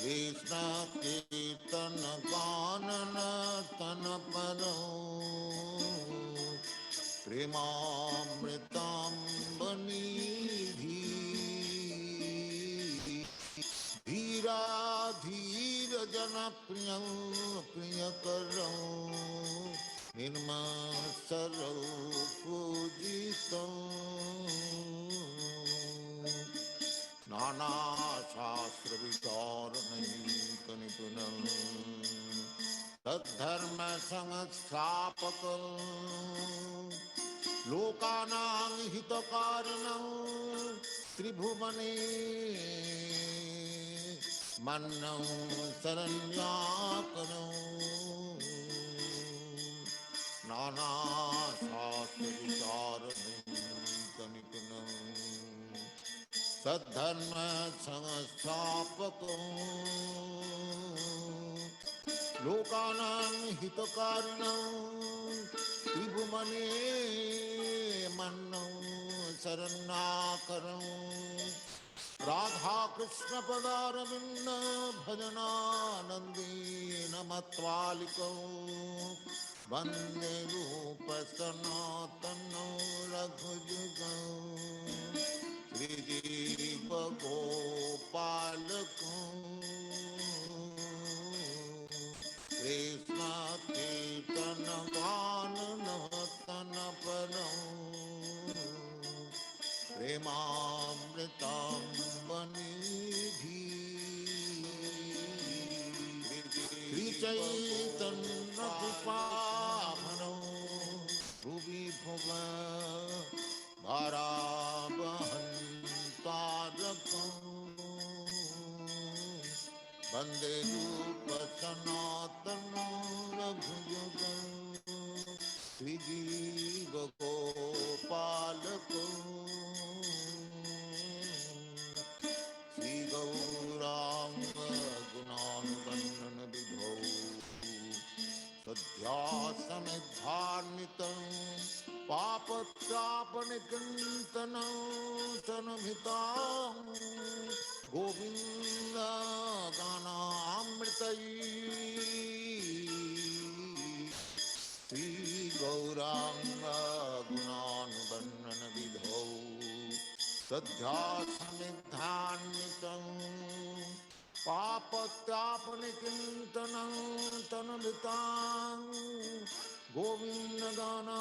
Krishna Kirtana Ganana Tanapano Premamritam Banidhi Dhira Dhira Jana Priyam Priyakaram Nirmasaro Pujitam Nana Shastra Vicharanaikanipunam Tadharma Sanghastapakam Lokanam Hitakarinam Tribhumane Mannam Saranyakanam Nana Shastra Vicharanaikanipunam Sadharma Sanghastapakam Lokanam Hitakarinam Tribhumane Mannam Saranakaram Radha Krishna Padaravinda Bhajananandina Matvalikam Vande Rupa Sanatana Raghujugam Śrī Jīva Gopalakam Krishna Kirtana Ganana Tanaparam Premamritam Banidhi Śrī Caitanya Kripābharam Bhuvi Bhuva Bharāvahantārakam Vande Rupa Sanatana Raghujagam Śrī Jīva Gopalakam Śrī Gauranga Gunānugaṇana Vidhau Sadhyasamidhārnitam Papatrapanikantana Tanamhitam Govinda Gana Amritayi Śrī Gauranga Gunānugaṇana Vidhau Sadhyasamidhārnitam Papatrapanikantana Tanamhitam Govinda Gana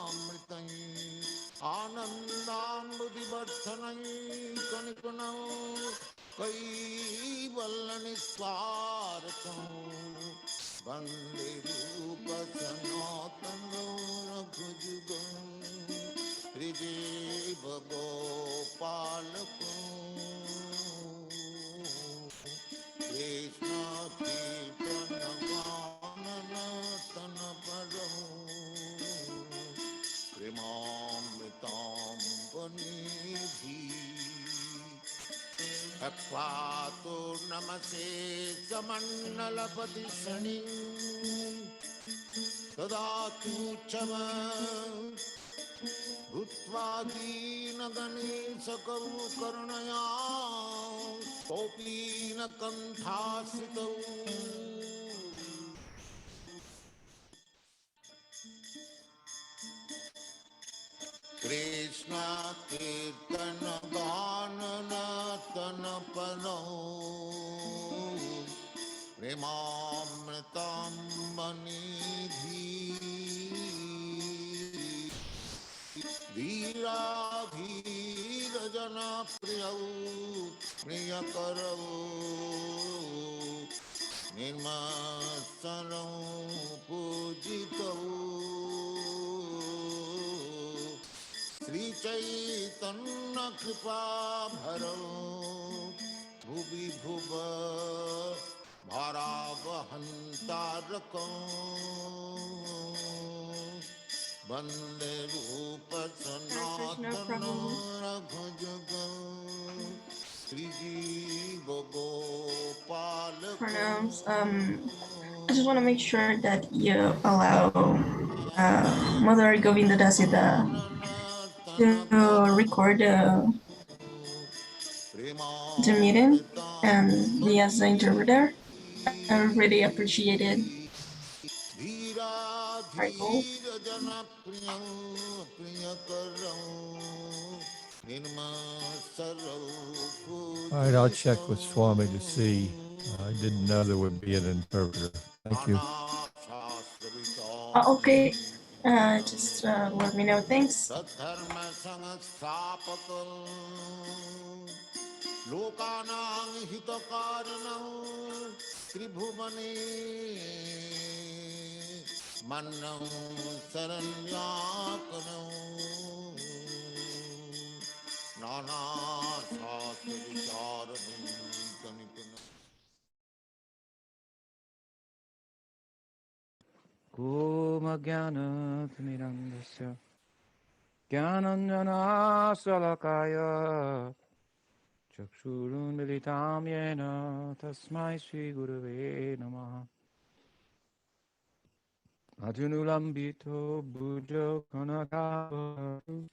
Amritayi Anandambudivardhanayi Kanipunam Kaivalyaniswarakam Vande Rupa Sanatana Raghujagam Śrī Jīva Gopalakam Krishna Kirtana Ganana Tanaparam Premamritam Banidhi Akvato Namase Samannalapati Shani Tadatu Chama Bhuttvadina Ganesha Karu Karunaya Kopina Kanthasitau Krishna Kirtana Ganana Tanaparam Premamritam Banidhi Dhira Dhira Jana Priyau Priyakarau Nirmasarau Pujitau Śrī Caitanya Kripābharam Bhuvi Bhuva Bharāvahantārakam Vande Rupa Sanatana Raghujagam Śrī Jīva Gopalakam. Pronouns. I just want to make sure that you allow Mother Govinda Dasita to record the meeting. and me as the interpreter. I really appreciated Michael. All right, I'll check with Swami to see. I didn't know there would be an interpreter. Thank you. Okay, just let me know. Thanks. Kumajnana-timirandasya Jnananjana-salakaya Chakshurunmilitam yena Tasmai Shri Gurave Namaha Adunulambito Bujo Kanakavaru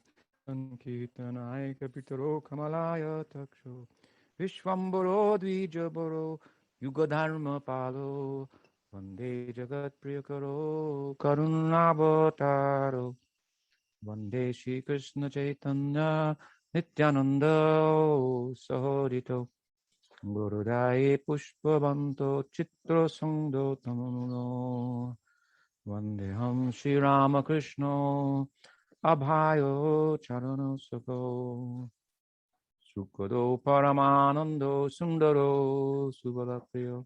Sankirtanai Kapitaro Kamalaya Taksho Vishwambaro Dvijabaro Yugadharma Palo Vande Jagat Priyakaro Karunabhataro Vande Shri Krishna Chaitanya Nityananda Sahodito Gurudai Pushpavanto Chitra Sangdo Tamuno Vandeham Shri Ramakrishna Abhayo Charana Sako Sukado Paramanando Sundaro Subalapriyo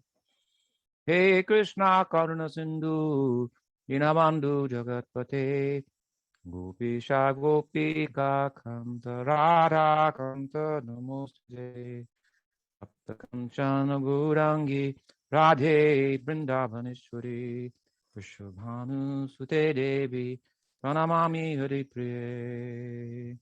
He Krishna Karuna Sindhu Dinabandhu Jagatpate Gopisha Gopika Kanta Radha Kanta Namaste Sapta Kanchana Gurangi Radhe Vrindavaneshwari Vrishabhanu Sute Devi Pranamami Hari Priye.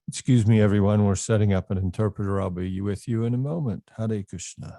Excuse me, everyone. We're setting up an interpreter. I'll be with you in a moment. Hare Krishna.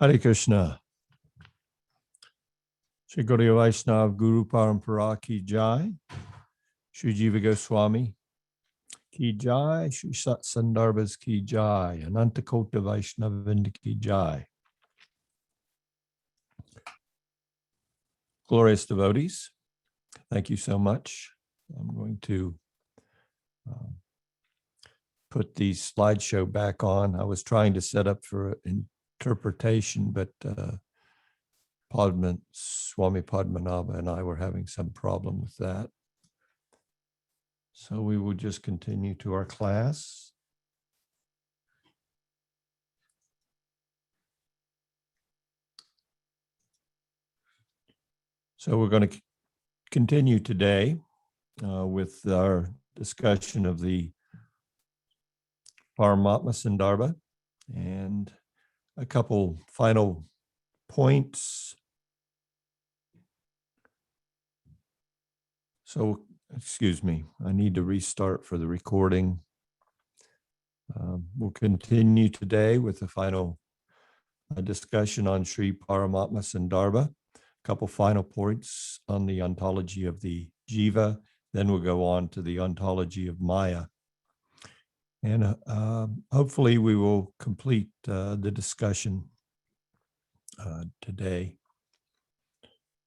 Hare Krishna. Shri Gaudiya Vaishnava Guru Parampara ki jai. Śrī Jīva Goswami ki jai. Shri Sat Sandarbhas ki jai. Ananta Kota Vaishnavinda ki jai. Glorious devotees, thank you so much. I'm going to put the slideshow back on. I was trying to set up for interpretation, but Swami Padmanabha and I were having some problem with that. So we will just continue to our class. So we're going to continue today with our discussion of the Paramātmā Sandarbha and a couple final points. So, excuse me, I need to restart for the recording. We'll continue today with the final discussion on Sri Paramātmā Sandarbha. Couple final points on the ontology of the Jiva, then we'll go on to the ontology of Māyā. And hopefully we will complete the discussion today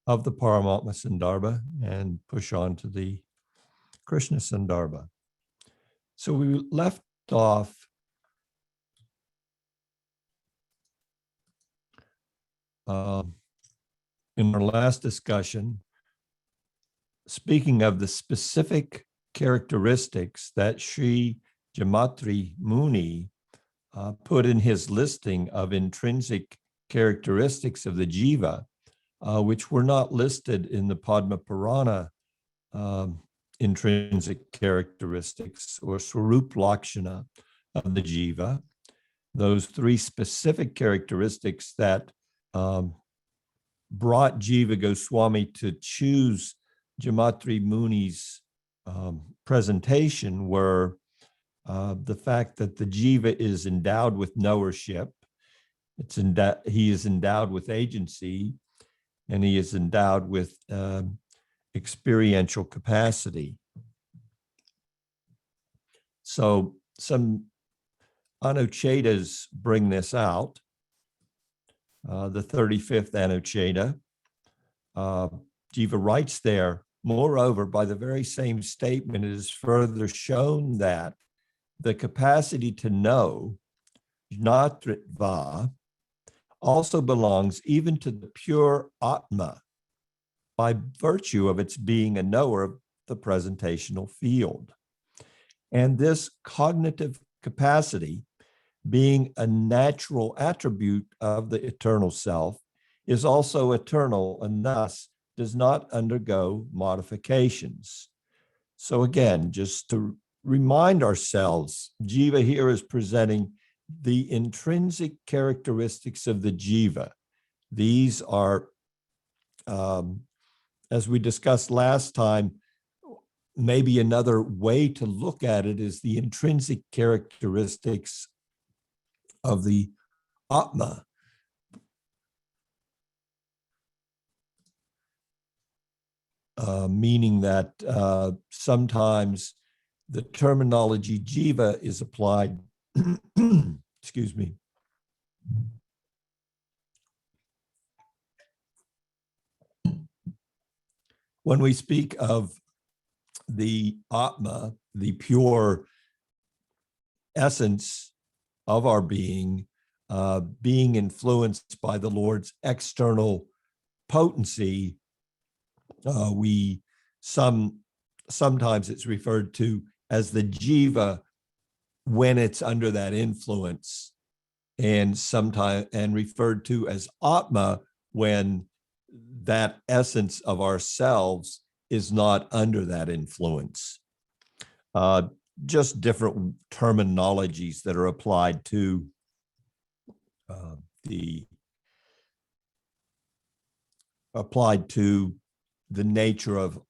of the Paramātmā Sandarbha and push on to the Krishna Sandarbha. So we left off in our last discussion, speaking of the specific characteristics that Śrī Jīva Muni put in his listing of intrinsic characteristics of the Jiva, which were not listed in the Padma Purana intrinsic characteristics or taṭastha-lakṣaṇa of the Jiva. Those three specific characteristics that brought Jiva Goswami to choose Jīva Muni's presentation were the fact that the Jiva is endowed with knowership, he is endowed with agency, and he is endowed with experiential capacity. So some Anuchetas bring this out. The 35th Anucheta, Jiva writes there, moreover, by the very same statement, it is further shown that the capacity to know, jnatritva, also belongs even to the pure Atma by virtue of its being a knower of the presentational field. And this cognitive capacity, being a natural attribute of the eternal self, is also eternal and thus does not undergo modifications. So again, just to remind ourselves, Jiva here is presenting the intrinsic characteristics of the Jiva. These are, as we discussed last time, maybe another way to look at it is the intrinsic characteristics of the Atma. Meaning that sometimes the terminology Jiva is applied, excuse me, when we speak of the Atma, the pure essence of our being, being influenced by the Lord's external potency, sometimes it's referred to as the Jiva when it's under that influence, and sometimes referred to as Atma when that essence of ourselves is not under that influence. Just different terminologies that are applied to the nature of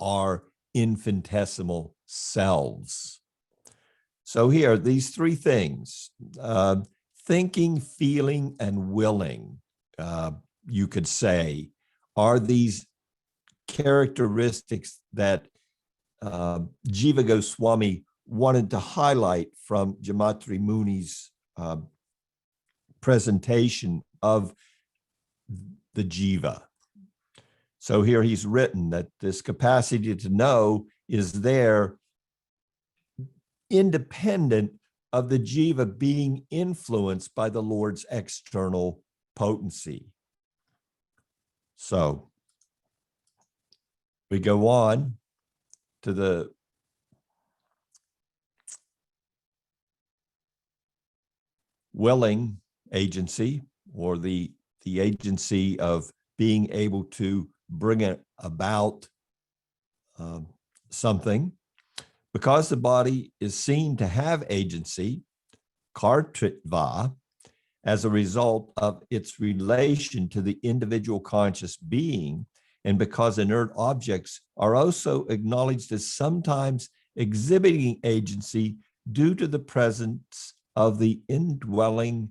our infinitesimal selves. So here, these three things, thinking, feeling, and willing, you could say, are these characteristics that Jiva Goswami wanted to highlight from Jamatri Muni's presentation of the Jiva. So here he's written that this capacity to know is there independent of the Jiva being influenced by the Lord's external potency. So we go on to the willing agency, or the agency of being able to bring it about something. Because the body is seen to have agency, kartritva, as a result of its relation to the individual conscious being, and because inert objects are also acknowledged as sometimes exhibiting agency due to the presence of the indwelling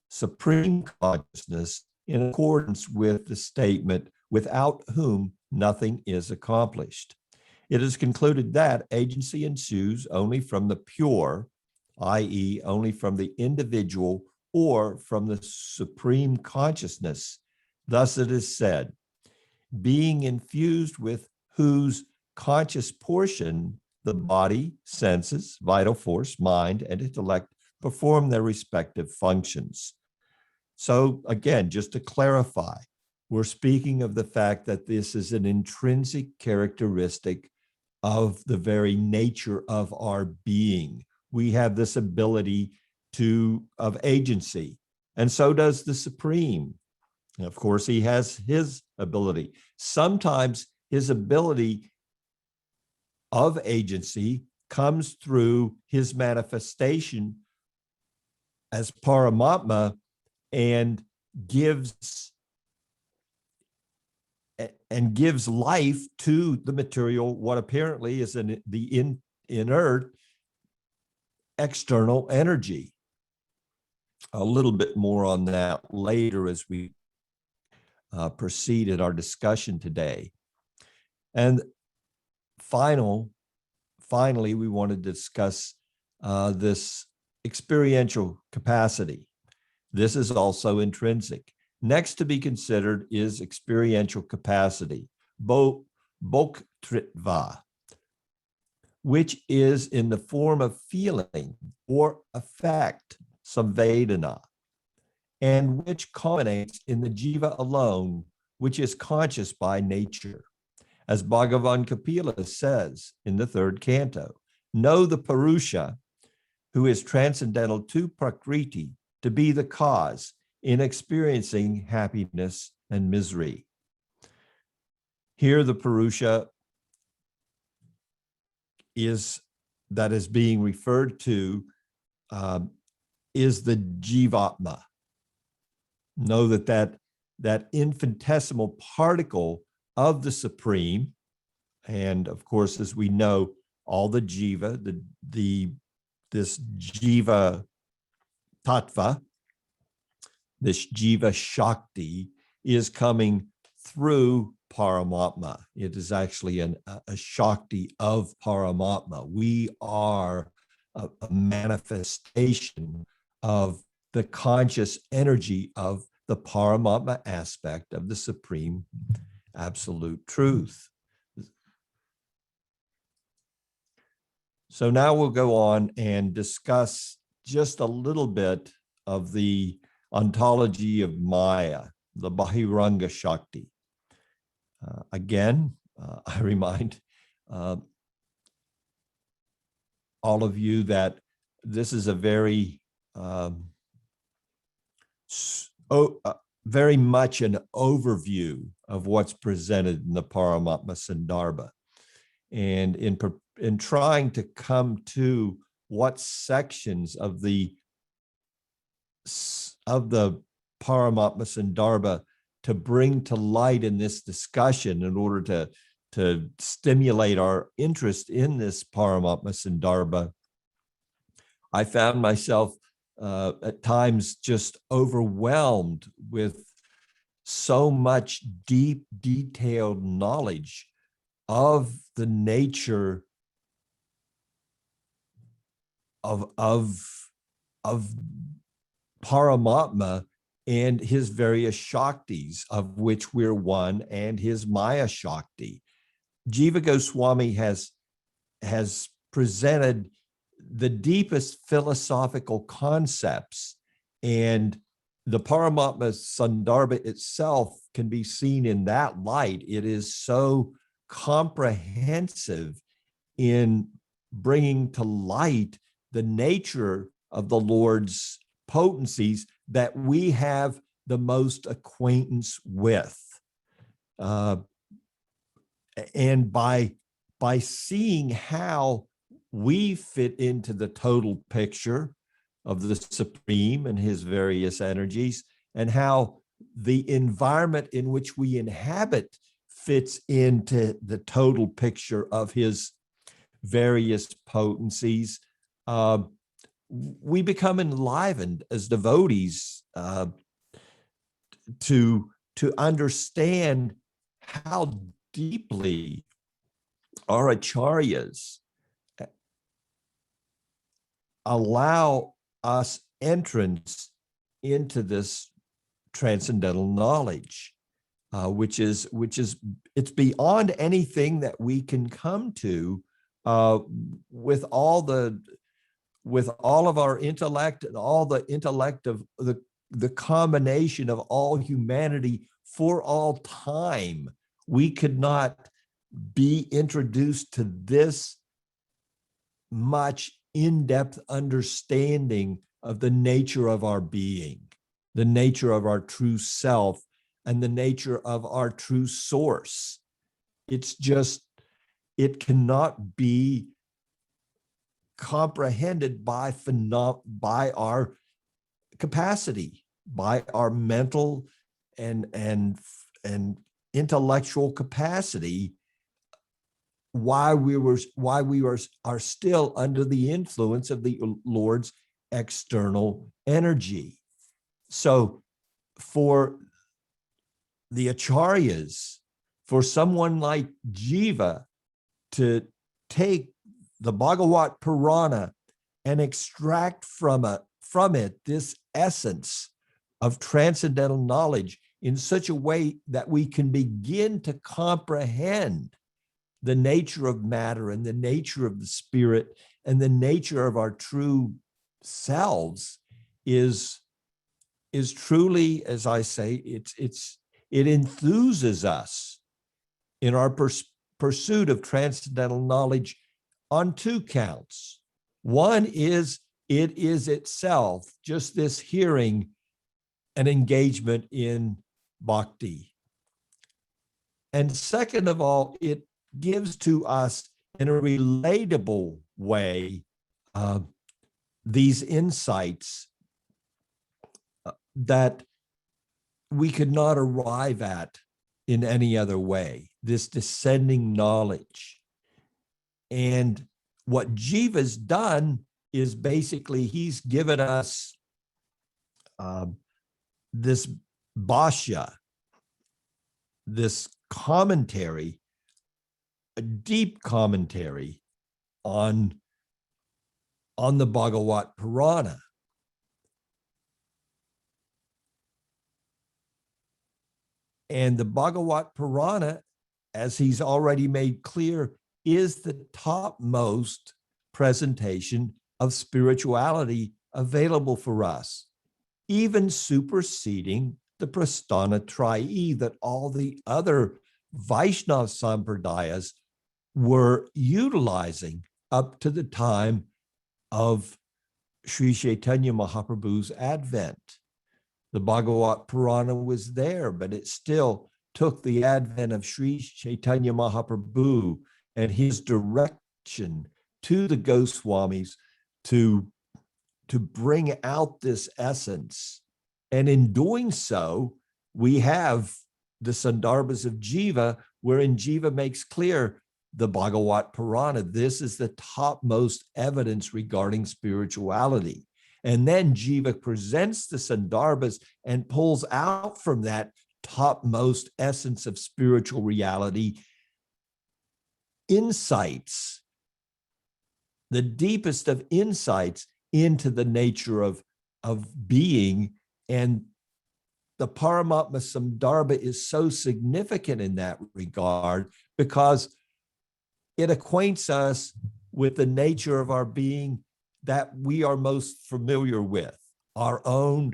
supreme consciousness, in accordance with the statement, without whom nothing is accomplished. It is concluded that agency ensues only from the pure, i.e., only from the individual or from the supreme consciousness. Thus it is said, being infused with whose conscious portion the body, senses, vital force, mind, and intellect perform their respective functions. So again, just to clarify, we're speaking of the fact that this is an intrinsic characteristic of the very nature of our being. We have this ability of agency, and so does the Supreme. And of course, he has his ability. Sometimes his ability of agency comes through his manifestation as Paramātmā and gives life to the material, what apparently is the inert external energy. A little bit more on that later as we proceed in our discussion today. And finally, we want to discuss this experiential capacity. This is also intrinsic. Next to be considered is experiential capacity, bhoktritva, which is in the form of feeling or affect, samvedana, and which culminates in the jiva alone, which is conscious by nature. As Bhagavan Kapila says in the 3rd canto, know the Purusha, who is transcendental to Prakriti, to be the cause in experiencing happiness and misery. Here the Purusha that is being referred to is the Jivatma. Know that infinitesimal particle of the Supreme, and of course, as we know, all the Jiva, this Jiva Tattva, this Jiva Shakti is coming through Paramātmā. It is actually a Shakti of Paramātmā. We are a manifestation of the conscious energy of the Paramātmā aspect of the Supreme Absolute Truth. So now we'll go on and discuss just a little bit of the ontology of māyā, the bahiraṅga-śakti. Again, I remind all of you that this is a very much an overview of what's presented in the Paramātmā Sandarbha. And in trying to come to what sections of the Paramātmā Sandarbha to bring to light in this discussion in order to stimulate our interest in this Paramātmā Sandarbha, I found myself at times just overwhelmed with so much deep, detailed knowledge of the nature of Paramātmā and his various Shaktis, of which we're one, and his māyā Shakti. Jiva Goswami has presented the deepest philosophical concepts, and the Paramātmā Sandarbha itself can be seen in that light. It is so comprehensive in bringing to light the nature of the Lord's potencies that we have the most acquaintance with. And by seeing how we fit into the total picture of the Supreme and his various energies, and how the environment in which we inhabit fits into the total picture of his various potencies, we become enlivened as devotees to understand how deeply our acharyas allow us entrance into this transcendental knowledge, which is it's beyond anything that we can come to with all of our intellect and all the intellect of the combination of all humanity for all time. We could not be introduced to this much in-depth understanding of the nature of our being, the nature of our true self, and the nature of our true source. It's just, it cannot be comprehended by our capacity, by our mental and intellectual capacity, why we are still under the influence of the Lord's external energy. So for the acharyas, for someone like Jiva to take the Bhagavat Purana and extract from it this essence of transcendental knowledge in such a way that we can begin to comprehend the nature of matter and the nature of the spirit and the nature of our true selves is truly, as I say, it enthuses us in our pursuit of transcendental knowledge on two counts. One is it is itself just this hearing and engagement in bhakti. And second of all, it gives to us in a relatable way these insights that we could not arrive at in any other way, this descending knowledge. And what Jiva's done is basically he's given us this bhashya, this commentary, a deep commentary on the Bhagavat Purana. And the Bhagavat Purana, as he's already made clear, is the topmost presentation of spirituality available for us, even superseding the Prasthana Triad that all the other Vaishnava Sampradayas were utilizing up to the time of Sri Chaitanya Mahaprabhu's advent. The Bhagavat Purana was there, but it still took the advent of Sri Chaitanya Mahaprabhu and his direction to the Goswamis to bring out this essence. And in doing so, we have the Sandarbhas of Jiva, wherein Jiva makes clear the Bhagavat Purana. This is the topmost evidence regarding spirituality. And then Jiva presents the Sandarbhas and pulls out from that topmost essence of spiritual reality insights, the deepest of insights into the nature of being. And the Paramātmā Sandarbha is so significant in that regard because it acquaints us with the nature of our being that we are most familiar with, our own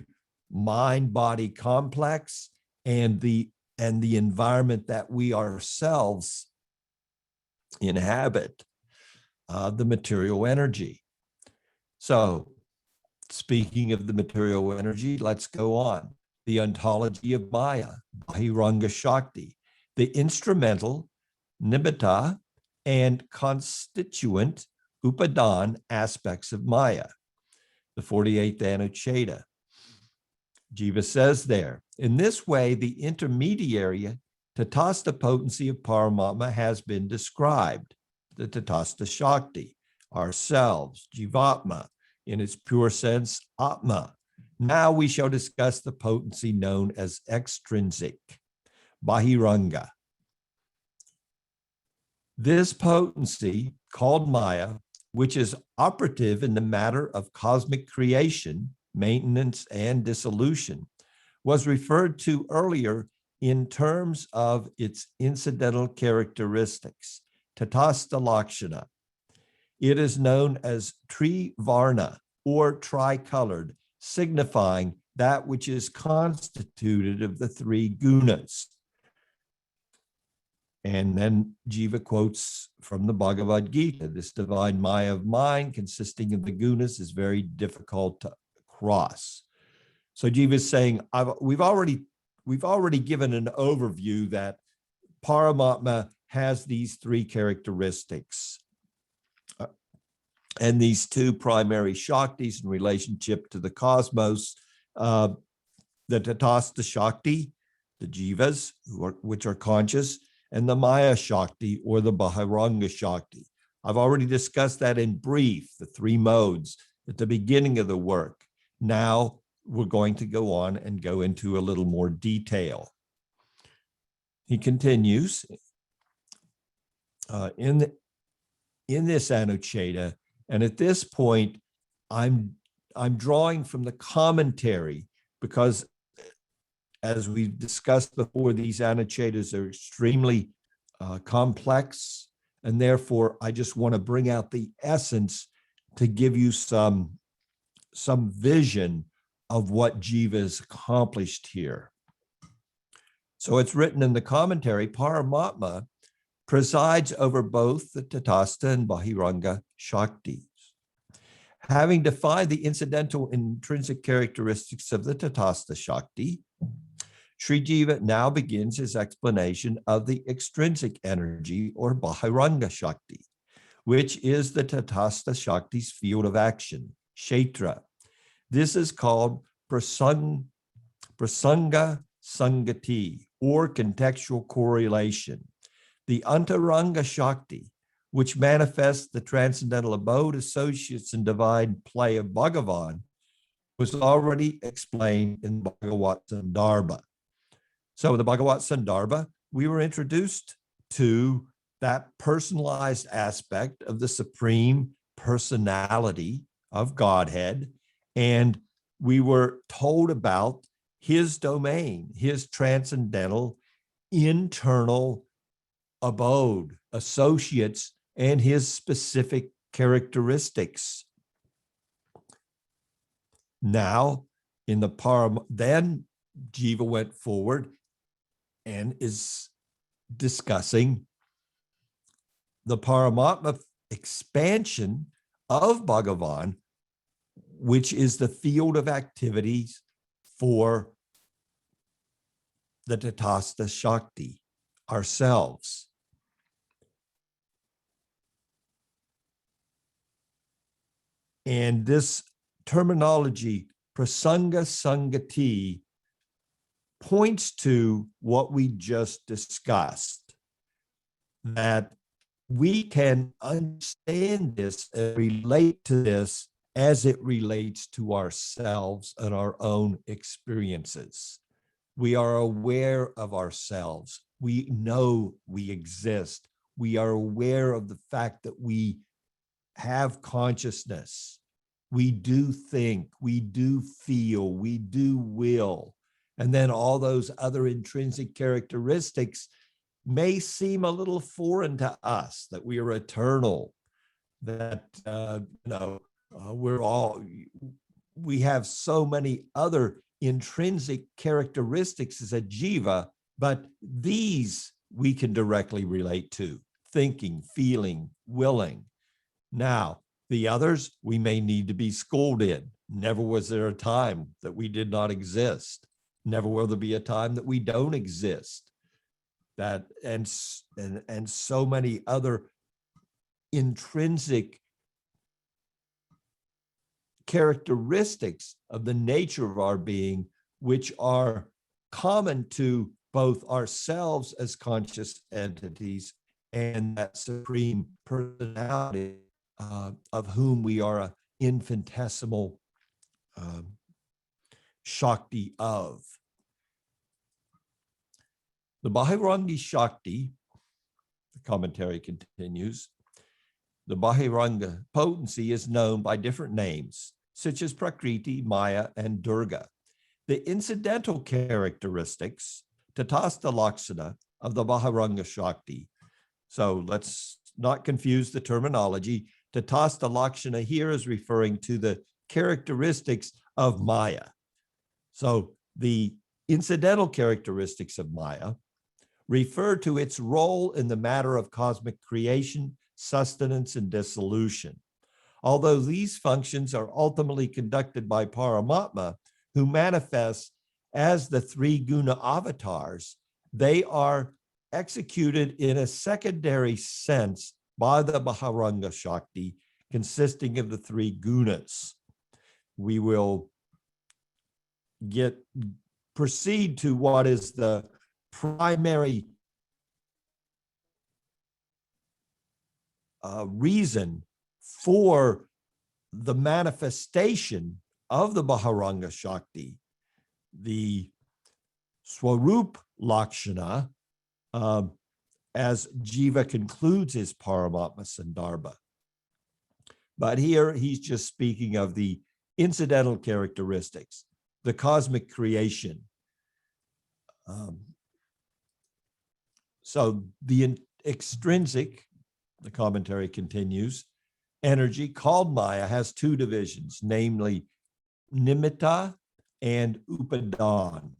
mind-body complex and the environment that we ourselves inhabit, the material energy. So speaking of the material energy, let's go on. The ontology of māyā, bahiraṅga-śakti, the instrumental, nimitta, and constituent, upadan aspects of māyā, the 48th Anuccheda. Jiva says there, in this way, the intermediary taṭastha potency of Paramātmā has been described, the taṭastha-śakti, ourselves, jivatma, in its pure sense, atma. Now we shall discuss the potency known as extrinsic, bahiraṅga. This potency, called māyā, which is operative in the matter of cosmic creation, maintenance, and dissolution, was referred to earlier in terms of its incidental characteristics, taṭastha-lakṣaṇa. It is known as tri-varṇā or tricolored, signifying that which is constituted of the three guṇas. And then Jiva quotes from the Bhagavad-Gītā, this divine māyā of mind consisting of the guṇas is very difficult to cross. So Jiva is saying, we've already given an overview that Paramātmā has these three characteristics and these two primary shaktis in relationship to the cosmos, the taṭastha-śakti, the jivas, which are conscious, and the māyā-śakti, or the bahiraṅga-śakti. I've already discussed that in brief, the three modes at the beginning of the work. Now we're going to go on and go into a little more detail. He continues, in this Anuccheda, and at this point, I'm drawing from the commentary because, as we've discussed before, these Anucchedas are extremely complex, and therefore I just want to bring out the essence to give you some vision of what Jiva has accomplished here. So it's written in the commentary, Paramātmā presides over both the taṭastha and bahiraṅga-śaktis. Having defined the incidental and intrinsic characteristics of the taṭastha-śakti, Śrī Jīva now begins his explanation of the extrinsic energy, or bahiraṅga-śakti, which is the taṭastha-śakti's field of action, kṣetra. This is called prasaṅga-saṅgati, or contextual correlation. The antaraṅga-śakti, which manifests the transcendental abode, associates, and divine play of Bhagavan, was already explained in Bhagavat Sandarbha. So the Bhagavat Sandarbha, we were introduced to that personalized aspect of the supreme personality of Godhead, and we were told about his domain, his transcendental internal abode, associates, and his specific characteristics. Now, in the then Jiva went forward and is discussing the Paramātmā expansion of Bhagavan, which is the field of activities for the taṭastha-śakti, ourselves. And this terminology, prasaṅga-saṅgati, points to what we just discussed, that we can understand this and relate to this as it relates to ourselves and our own experiences. We are aware of ourselves. We know we exist. We are aware of the fact that we have consciousness. We do think, we do feel, we do will. And then all those other intrinsic characteristics may seem a little foreign to us, that we are eternal, that, we have so many other intrinsic characteristics as a jiva, but these we can directly relate to: thinking, feeling, willing. Now, the others we may need to be schooled in. Never was there a time that we did not exist. Never will there be a time that we don't exist. That and so many other intrinsic characteristics of the nature of our being, which are common to both ourselves as conscious entities and that supreme personality of whom we are an infinitesimal Shakti of. The bahiraṅga-śakti, the commentary continues, the bahiraṅga potency is known by different names, such as Prakriti, Māyā, and Durga. The incidental characteristics, taṭastha-lakṣaṇa, of the bahiraṅga-śakti. So let's not confuse the terminology. Taṭastha-lakṣaṇa here is referring to the characteristics of Māyā. So the incidental characteristics of Māyā refer to its role in the matter of cosmic creation, sustenance, and dissolution. Although these functions are ultimately conducted by Paramātmā, who manifests as the three guna avatars, they are executed in a secondary sense by the bahiraṅga-śakti, consisting of the three gunas. We will proceed to what is the primary reason for the manifestation of the bahiraṅga-śakti, the swarup-lakṣaṇa, as Jiva concludes his Paramātmā Sandarbha. But here he's just speaking of the incidental characteristics, the cosmic creation. So the extrinsic, the commentary continues, energy called Māyā has two divisions, namely nimitta and upadana.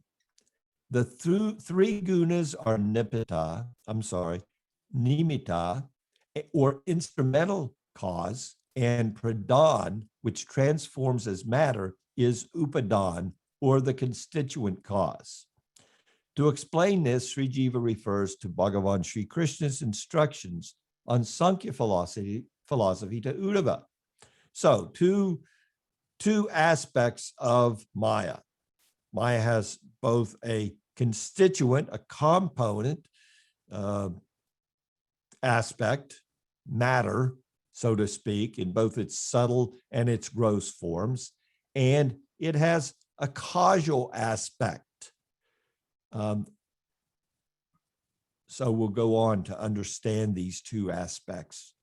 The three gunas are nimitta, or instrumental cause, and pradhan, which transforms as matter, is upadana, or the constituent cause. To explain this, Śrī Jīva refers to Bhagavan Sri Krishna's instructions on Sankhya philosophy to Uddhava. So two aspects of Māyā. Māyā has both a constituent, a component aspect, matter, so to speak, in both its subtle and its gross forms, and it has a causal aspect. So we'll go on to understand these two aspects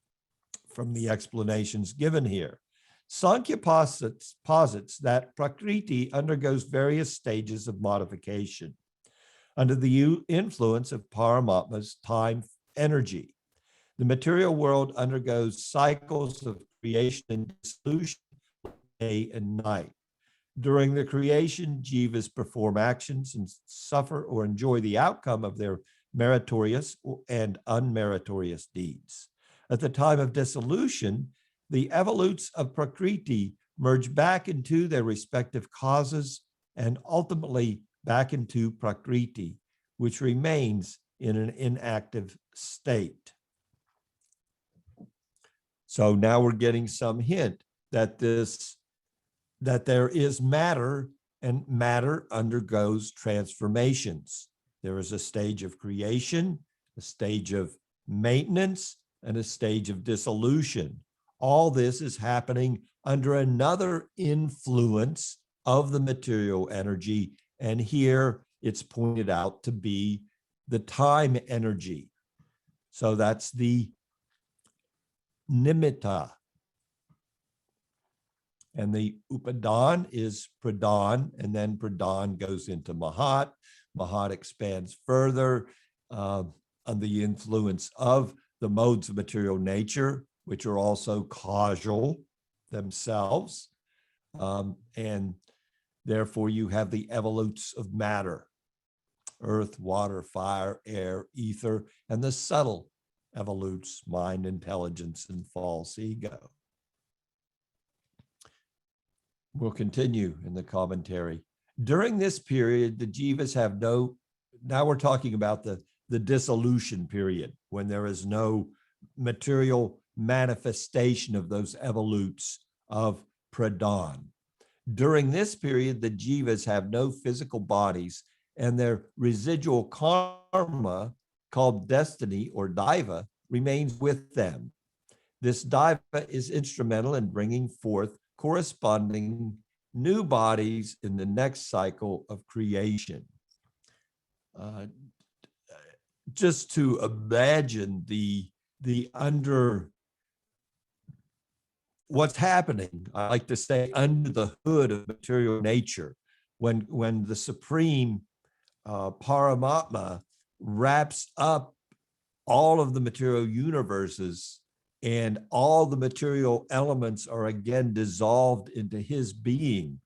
from the explanations given here. Sankhya posits that Prakriti undergoes various stages of modification under the influence of Paramatma's time energy. The material world undergoes cycles of creation and dissolution, day and night. During the creation, jivas perform actions and suffer or enjoy the outcome of their meritorious and unmeritorious deeds. At the time of dissolution, the evolutes of Prakriti merge back into their respective causes and ultimately back into Prakriti, which remains in an inactive state. So now we're getting some hint that there is matter, and matter undergoes transformations. There is a stage of creation, a stage of maintenance, and a stage of dissolution. all this is happening under another influence of the material energy. And here it's pointed out to be the time energy. So that's the nimitta. And the upadan is pradhan, and then pradhan goes into mahat. Mahat expands further under the influence of the modes of material nature, which are also causal themselves. And therefore you have the evolutes of matter: earth, water, fire, air, ether, and the subtle evolutes: mind, intelligence, and false ego. We'll continue in the commentary. During this period, the jivas have no, now we're talking about the dissolution period, when there is no material manifestation of those evolutes of pradhan. During this period, the jivas have no physical bodies, and their residual karma, called destiny or daiva, remains with them. This daiva is instrumental in bringing forth corresponding new bodies in the next cycle of creation. Just to imagine the under what's happening, I like to say, under the hood of material nature, when the supreme Paramātmā wraps up all of the material universes, and all the material elements are again dissolved into his being,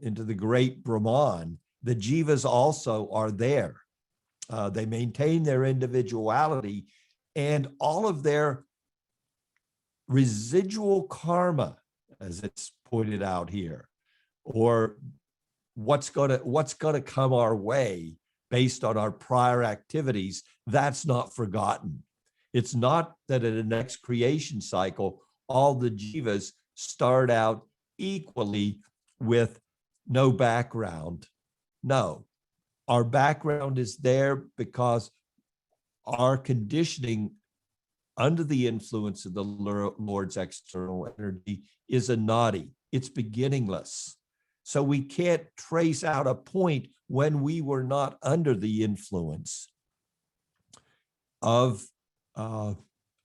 into the great Brahman. The jivas also are there. They maintain their individuality, and all of their residual karma, as it's pointed out here, or what's gonna come our way based on our prior activities, that's not forgotten. It's not that in the next creation cycle, all the jivas start out equally with no background. No, our background is there because our conditioning under the influence of the Lord's external energy is anadi. It's beginningless. So we can't trace out a point when we were not under the influence of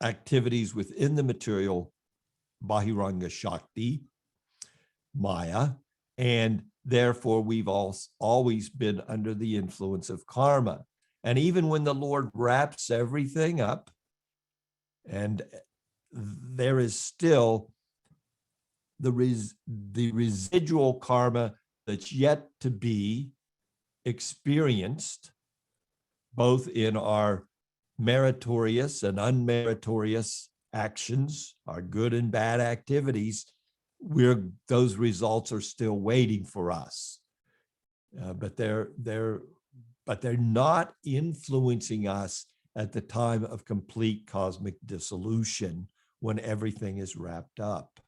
activities within the material bahiraṅga-śakti, māyā, and therefore we've always been under the influence of karma. And even when the Lord wraps everything up, and there is still the residual karma that's yet to be experienced, both in our meritorious and unmeritorious actions, our good and bad activities, those results are still waiting for us. But they're not influencing us at the time of complete cosmic dissolution, when everything is wrapped up.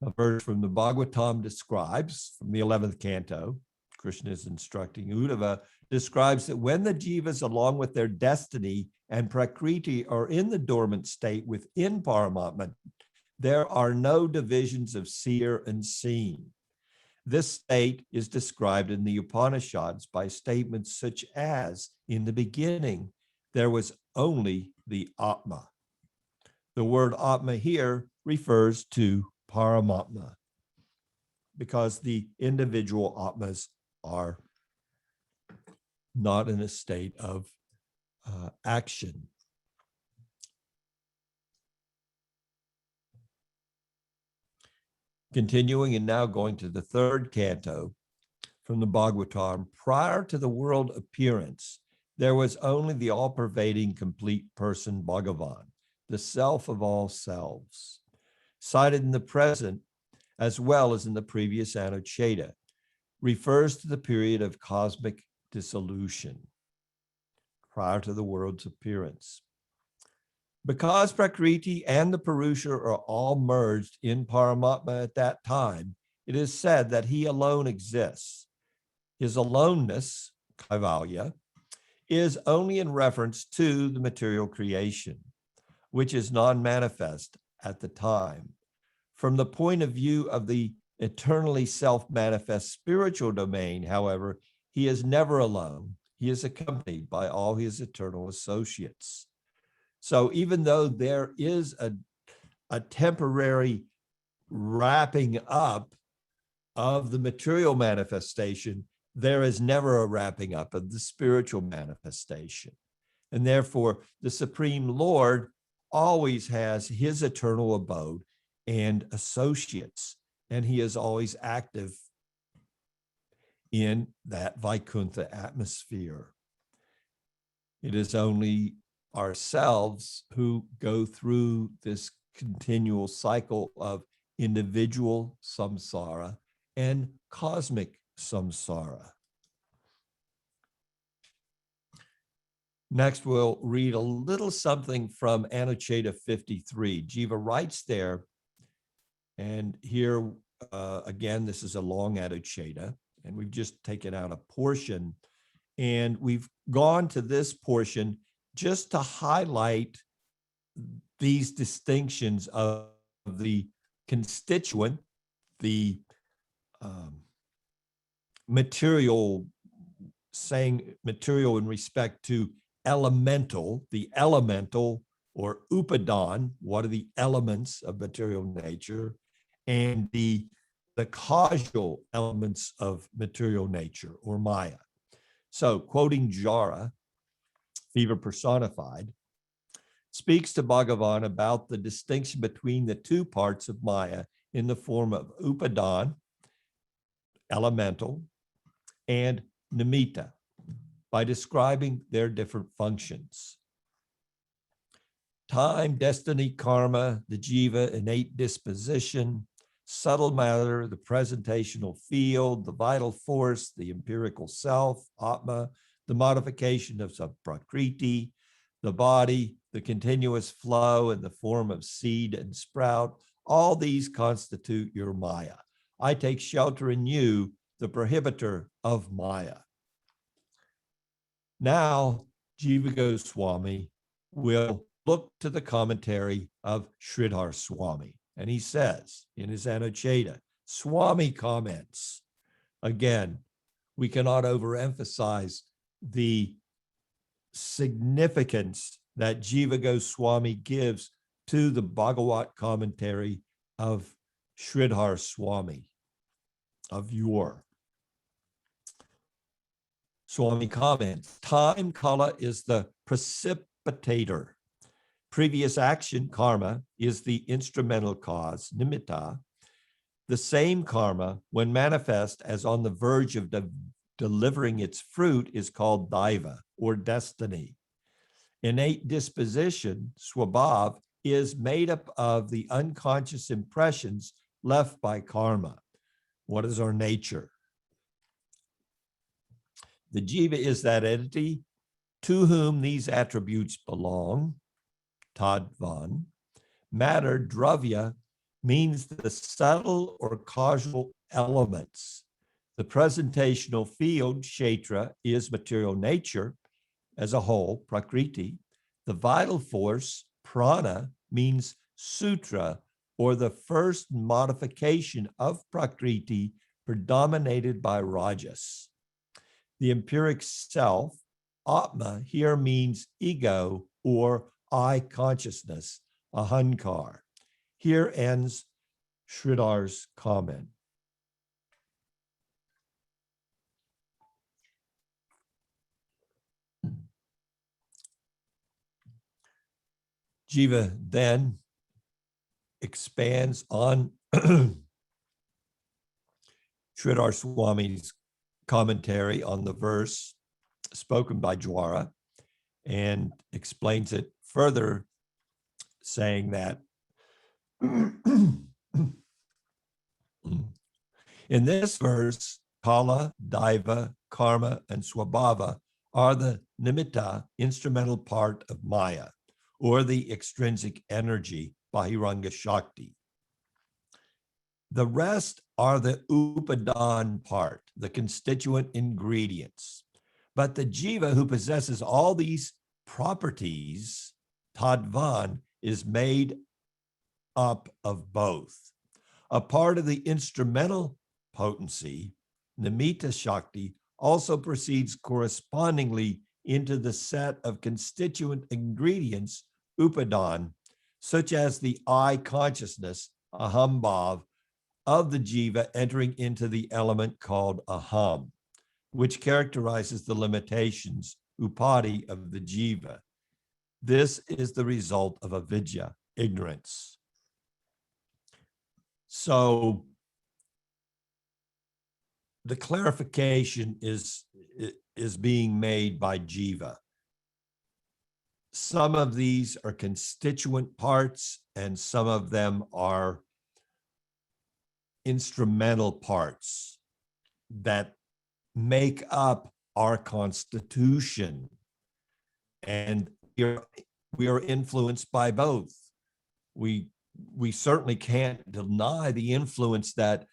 A verse from the Bhagavatam describes, from the 11th canto, Krishna is instructing Uddhava, describes that when the jivas, along with their destiny and prakriti, are in the dormant state within Paramātmā, there are no divisions of seer and seen. This state is described in the Upanishads by statements such as, in the beginning, there was only the Atma. The word Atma here refers to Paramātmā, because the individual Atmas are not in a state of action. Continuing and now going to the 3rd canto from the Bhagavatam, prior to the world appearance, there was only the all-pervading complete person Bhagavan, the self of all selves, cited in the present as well as in the previous Anucheta, refers to the period of cosmic dissolution prior to the world's appearance. Because Prakriti and the Purusha are all merged in Paramātmā at that time, it is said that he alone exists. His aloneness, kaivalya, is only in reference to the material creation. which is non-manifest at the time. From the point of view of the eternally self-manifest spiritual domain, however, he is never alone. He is accompanied by all his eternal associates. So even though there is a temporary wrapping up of the material manifestation, there is never a wrapping up of the spiritual manifestation. And therefore, the Supreme Lord always has his eternal abode and associates, and he is always active in that Vaikuntha atmosphere. It is only ourselves who go through this continual cycle of individual samsara and cosmic samsara. Next, we'll read a little something from Anucheta 53. Jiva writes there, and here again, this is a long Anucheta, and we've just taken out a portion, and we've gone to this portion just to highlight these distinctions of the constituent, the material, saying material in respect to elemental, the elemental or upadan, what are the elements of material nature, and the causal elements of material nature or māyā. So quoting Jara, fever personified, speaks to Bhagavan about the distinction between the two parts of māyā in the form of upadan, elemental, and nimitta, by describing their different functions. Time, destiny, karma, the jiva, innate disposition, subtle matter, the presentational field, the vital force, the empirical self, atma, the modification of prakriti, the body, the continuous flow in the form of seed and sprout, all these constitute your māyā. I take shelter in you, the prohibitor of māyā. Now, Jiva Goswami will look to the commentary of Sridhar Swami, and he says in his Anucheta, Swami comments, again, we cannot overemphasize the significance that Jiva Goswami gives to the Bhagavat commentary of Sridhar Swami, of Yore. Swami comments, time, kala, is the precipitator. Previous action, karma, is the instrumental cause, nimitta. The same karma, when manifest as on the verge of delivering its fruit, is called daiva, or destiny. Innate disposition, swabhav, is made up of the unconscious impressions left by karma. What is our nature? The jiva is that entity to whom these attributes belong, tadvan. Matter, dravya, means the subtle or causal elements. The presentational field, kṣetra, is material nature as a whole, prakriti. The vital force, prana, means sutra, or the first modification of prakriti predominated by rajas. The empiric self, atma, here means ego or I consciousness, ahankar. Here ends Sridhar's comment. Jiva then expands on Sridhar Swami's commentary on the verse spoken by Jwara and explains it further, saying that in this verse, kala, daiva, karma, and swabhava are the nimitta, instrumental part of māyā, or the extrinsic energy, bahiraṅga-śakti. The rest are the upadan part, the constituent ingredients. But the jiva who possesses all these properties, tadvan, is made up of both. A part of the instrumental potency, nimitta Shakti, also proceeds correspondingly into the set of constituent ingredients, upadan, such as the I consciousness, ahambhav, of the jiva entering into the element called aham, which characterizes the limitations, upadi, of the jiva. This is the result of avidya, ignorance. So the clarification is being made by jiva. Some of these are constituent parts and some of them are instrumental parts that make up our constitution. And we are influenced by both. We certainly can't deny the influence that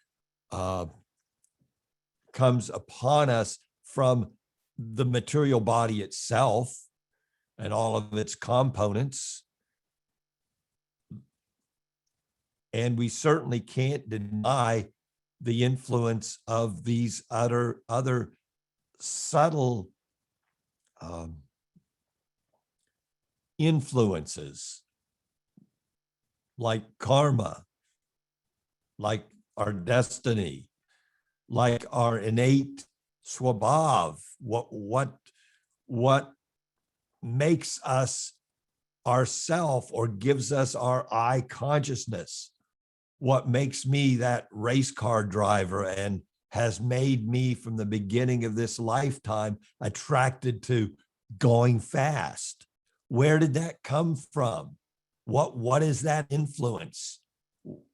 comes upon us from the material body itself and all of its components. And we certainly can't deny the influence of these other subtle influences, like karma, like our destiny, like our innate swabhav, what makes us ourself or gives us our I consciousness, what makes me that race car driver and has made me from the beginning of this lifetime attracted to going fast. Where did that come from? What is that influence?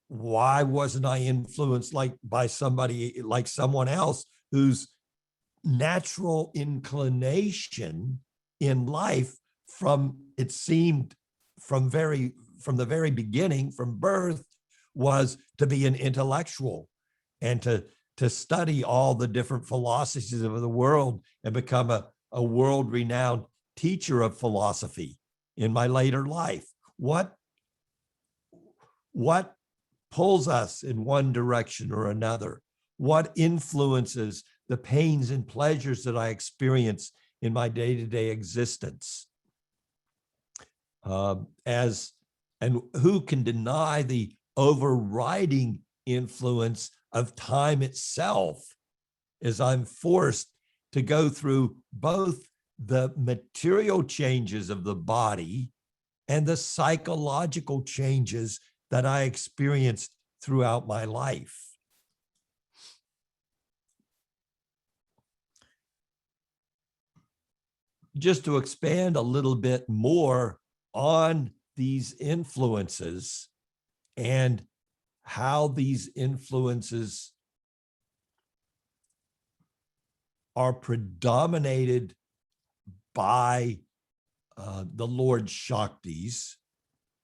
Why wasn't I influenced by somebody like someone else whose natural inclination in life from the very beginning, from birth, was to be an intellectual and to study all the different philosophies of the world and become a world-renowned teacher of philosophy in my later life? What pulls us in one direction or another? What influences the pains and pleasures that I experience in my day-to-day existence? And who can deny the overriding influence of time itself, as I'm forced to go through both the material changes of the body and the psychological changes that I experienced throughout my life. Just to expand a little bit more on these influences and how these influences are predominated by the Lord Shaktis.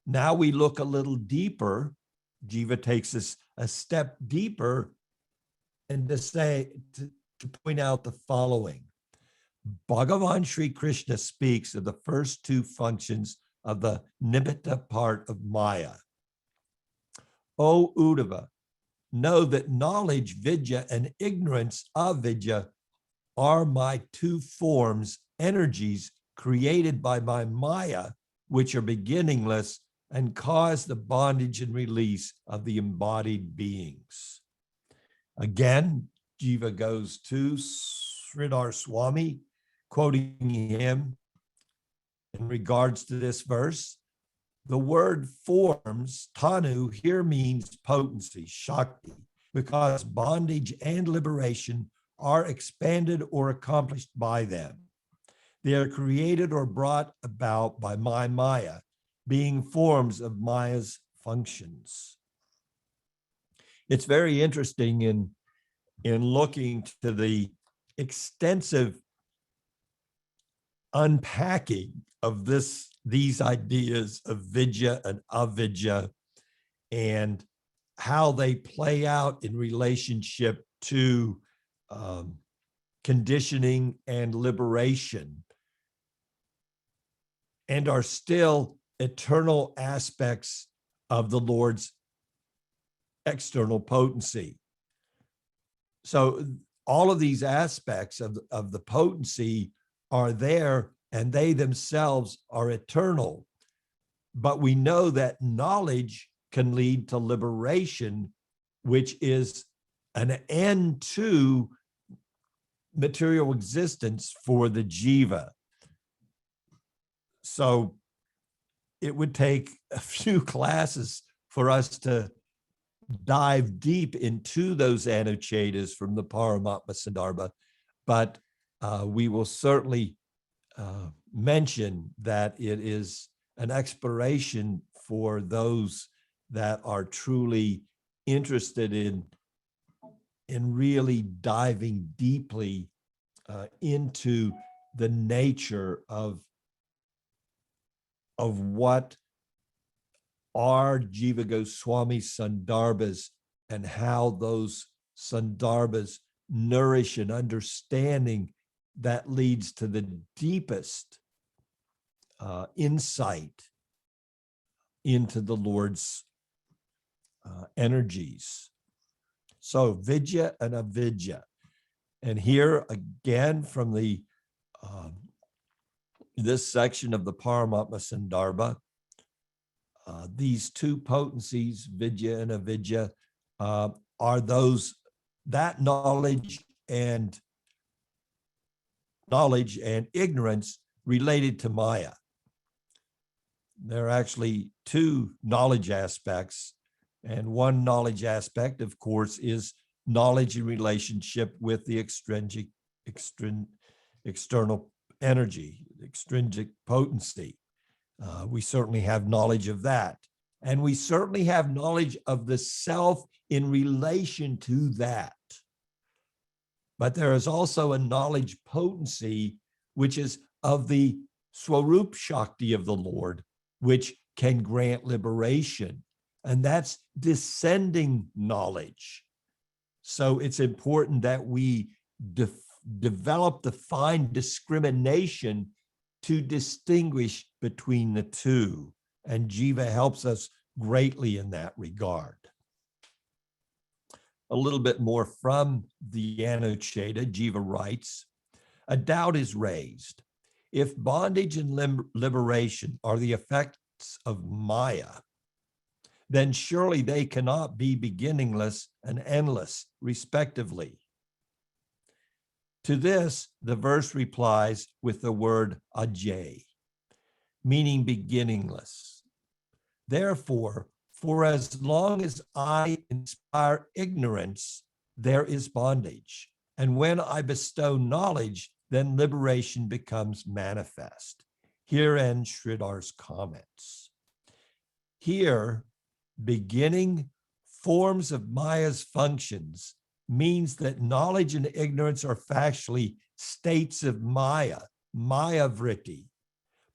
Now we look a little deeper. Jiva takes us a step deeper and to point out the following. Bhagavan Sri Krishna speaks of the first two functions of the nimitta part of Māyā. O Uddhava, know that knowledge, vidya, and ignorance, avidya, are my two forms, energies created by my Māyā, which are beginningless and cause the bondage and release of the embodied beings. Again, Jiva goes to Sridhar Swami, quoting him in regards to this verse. The word forms, tanu, here means potency, shakti, because bondage and liberation are expanded or accomplished by them. They are created or brought about by my Māyā, being forms of Māyā's functions. It's very interesting in looking to the extensive unpacking of these ideas of vidya and avidya and how they play out in relationship to conditioning and liberation, and are still eternal aspects of the Lord's external potency. So all of these aspects of the potency are there, and they themselves are eternal. But we know that knowledge can lead to liberation, which is an end to material existence for the jiva. So it would take a few classes for us to dive deep into those anuchetas from the Paramātmā Sandarbha, but we will certainly mention that it is an exploration for those that are truly interested in really diving deeply into the nature of what are Jiva Goswami Sandarbhas and how those Sandarbhas nourish an understanding that leads to the deepest insight into the Lord's energies. So vidya and avidya. And here again from the this section of the Paramātmā Sandarbha, these two potencies, vidya and avidya, are that knowledge and ignorance related to māyā. There are actually two knowledge aspects, and one knowledge aspect, of course, is knowledge in relationship with the external energy, extrinsic potency. We certainly have knowledge of that. And we certainly have knowledge of the self in relation to that. But there is also a knowledge potency, which is of the Swarup Shakti of the Lord, which can grant liberation. And that's descending knowledge. So it's important that we develop the fine discrimination to distinguish between the two. And Jiva helps us greatly in that regard. A little bit more from the Anucheta, Jiva writes, a doubt is raised. If bondage and liberation are the effects of māyā, then surely they cannot be beginningless and endless, respectively. To this, the verse replies with the word ajay, meaning beginningless. Therefore, for as long as I inspire ignorance, there is bondage. And when I bestow knowledge, then liberation becomes manifest. Here ends Sridhar's comments. Here, beginning forms of Māyā's functions means that knowledge and ignorance are factually states of Māyā, Māyā vritti.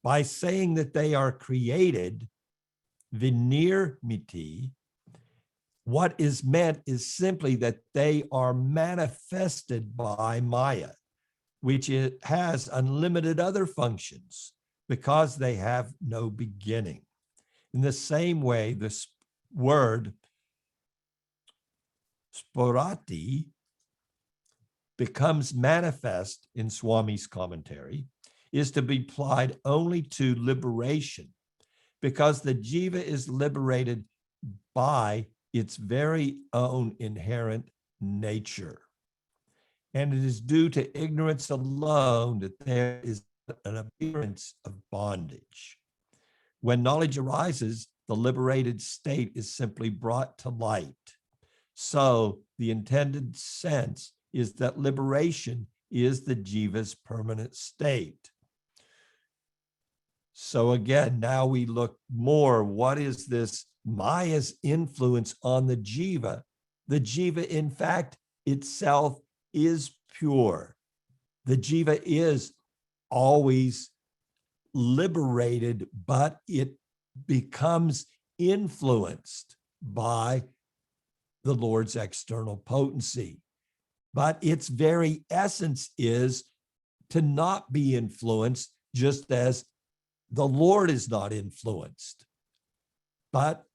By saying that they are created, vinirmiti, what is meant is simply that they are manifested by Māyā, which has unlimited other functions because they have no beginning. In the same way, this word sporati becomes manifest in Swami's commentary, is to be applied only to liberation, because the jiva is liberated by its very own inherent nature. And it is due to ignorance alone that there is an appearance of bondage. When knowledge arises, the liberated state is simply brought to light. So the intended sense is that liberation is the jiva's permanent state. So again, now we look more, what is this Māyā's influence on the jiva? The jiva, in fact, itself is pure. The jiva is always liberated, but it becomes influenced by the Lord's external potency. But its very essence is to not be influenced, just as the Lord is not influenced, but